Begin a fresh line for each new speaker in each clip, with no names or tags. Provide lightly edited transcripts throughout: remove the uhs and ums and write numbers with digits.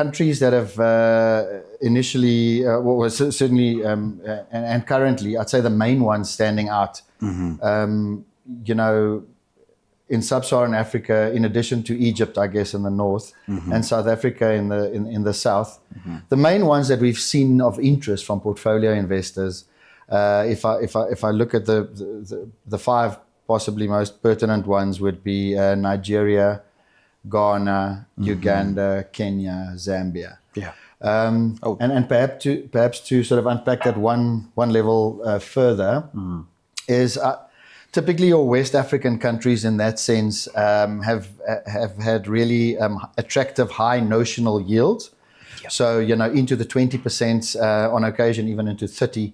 countries that have initially, certainly, and currently, I'd say the main ones standing out, you know, in sub-Saharan Africa, in addition to Egypt, I guess, in the north, and South Africa in the south, the main ones that we've seen of interest from portfolio investors, if I look at the five possibly most pertinent ones, would be Nigeria, Ghana, Uganda, Kenya, Zambia.
Yeah.
And perhaps to sort of unpack that one level further, is typically your West African countries in that sense have had really attractive high notional yields. Yep. So, you know, into the 20%, on occasion even into 30%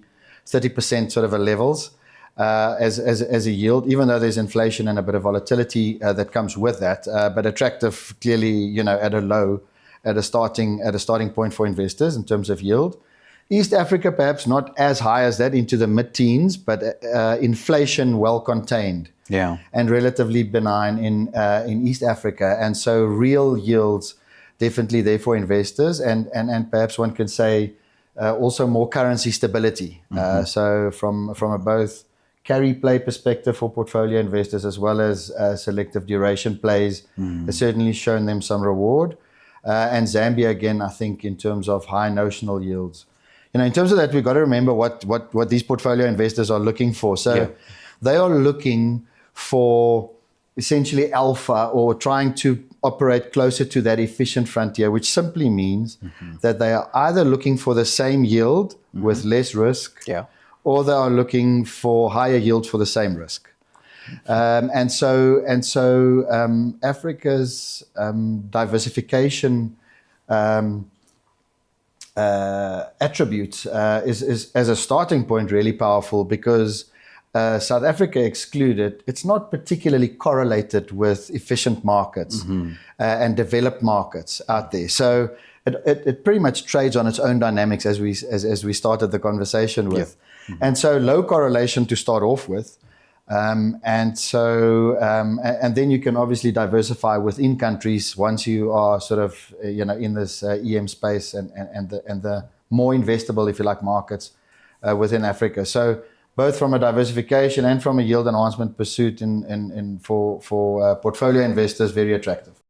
sort of a levels. As a yield, even though there's inflation and a bit of volatility that comes with that, but attractive clearly, you know, at a starting point for investors in terms of yield. East Africa perhaps not as high as that, into the mid-teens, but inflation well contained, and relatively benign in East Africa, and so real yields definitely there for investors, and perhaps one can say also more currency stability. So from a both carry play perspective for portfolio investors as well as selective duration plays, has certainly shown them some reward. And Zambia, again, I think in terms of high notional yields. You know, in terms of that, we've got to remember what these portfolio investors are looking for. So they are looking for essentially alpha, or trying to operate closer to that efficient frontier, which simply means that they are either looking for the same yield with less risk, or they are looking for higher yield for the same risk. And so Africa's diversification attributes is as a starting point really powerful, because South Africa excluded, it's not particularly correlated with efficient markets and developed markets out there. So it pretty much trades on its own dynamics, as we started the conversation with. And so low correlation to start off with. And then you can obviously diversify within countries once you are sort of, you know, in this EM space and the more investable, if you like, markets within Africa. So both from a diversification and from a yield enhancement pursuit for portfolio investors, very attractive.